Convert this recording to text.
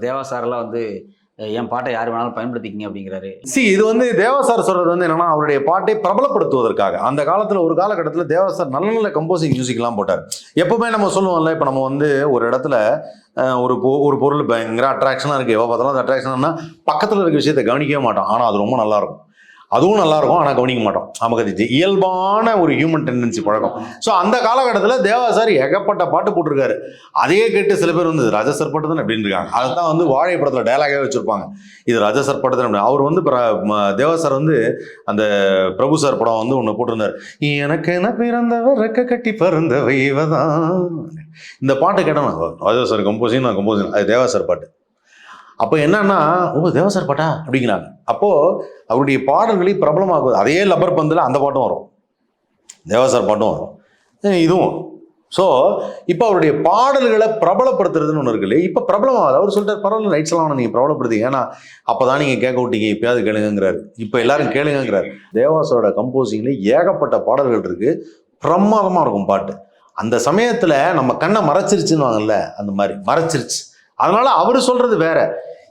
தேவா சார்லாம் வந்து என் பாட்டை யார் வேணாலும் பயன்படுத்திக்கிங்க அப்படிங்கிறாரு. இது வந்து தேவா சார் சொல்றது வந்து என்னன்னா, அவருடைய பாட்டை பிரபலப்படுத்துவதற்காக. அந்த காலத்துல ஒரு காலகட்டத்தில் தேவா சார் நல்ல நல்ல கம்போசிங் மியூசிக்லாம் போட்டார். எப்பவுமே நம்ம சொல்லுவோம்ல, இப்போ நம்ம வந்து ஒரு இடத்துல ஒரு பொருள் பயங்கர அட்ராக்ஷனாக இருக்குது, எவ்வளோ பார்த்தாலும் அந்த அட்ராக்ஷன்னா பக்கத்தில் இருக்க விஷயத்தை கவனிக்கவே மாட்டோம். ஆனால் அது ரொம்ப நல்லா இருக்கும். அதுவும் நல்லா இருக்கும், ஆனால் கவனிக்க மாட்டோம். நமக்கு அது இயல்பான ஒரு ஹியூமன் டெண்டன்சி பழக்கம். ஸோ அந்த காலகட்டத்தில் தேவா சார் ஏகப்பட்ட பாட்டு போட்டிருக்காரு. அதையே கேட்டு சில பேர் வந்து ராஜா சார் பாட்டு தானே அப்படின்னு இருக்காங்க. அதுதான் வந்து வாழை படத்தில் டைலாகவே வச்சிருப்பாங்க, இது ராஜா சார் பாட்டு தானே. அவர் வந்து தேவா சார் வந்து அந்த பிரபு சார் படம் வந்து ஒன்று போட்டிருந்தார், எனக்கு என்ன பிறந்தவர் ரெக்க கட்டி பறந்தவை இவதான். இந்த பாட்டு கேட்டோம், ராஜா சார் கம்போசிங், நான் கம்போசிங், அது தேவா சார் பாட்டு. அப்போ என்னன்னா, தேவா சார் பாட்டா அப்படிங்கிறாங்க. அப்போ அவருடைய பாடல்களை பிரபலமாகுது. அதே லப்பர் பந்தில் அந்த பாட்டும் வரும், தேவா சார் பாட்டும் வரும், இதுவும். ஸோ இப்போ அவருடைய பாடல்களை பிரபலப்படுத்துறதுன்னு ஒன்று இருக்குல்ல, இப்போ பிரபலமாகுது. அவர் சொல்லிட்டார், பரவாயில்ல ரைட்ஸ் எல்லாம் நீங்கள் பிரபலப்படுத்திங்க, ஏன்னா அப்போதான் நீங்கள் கேட்க விட்டீங்க, இப்பயாவது கேளுங்கிறாரு. இப்போ எல்லாரும் கேளுங்கிறாரு. தேவாசோட கம்போசிங்ல ஏகப்பட்ட பாடல்கள் இருக்கு, பிரமாதமாக இருக்கும் பாட்டு. அந்த சமயத்தில் நம்ம கண்ணை மறைச்சிருச்சுன்னு வாங்கல்ல, அந்த மாதிரி மறைச்சிருச்சு. அதனால அவர் சொல்றது வேற.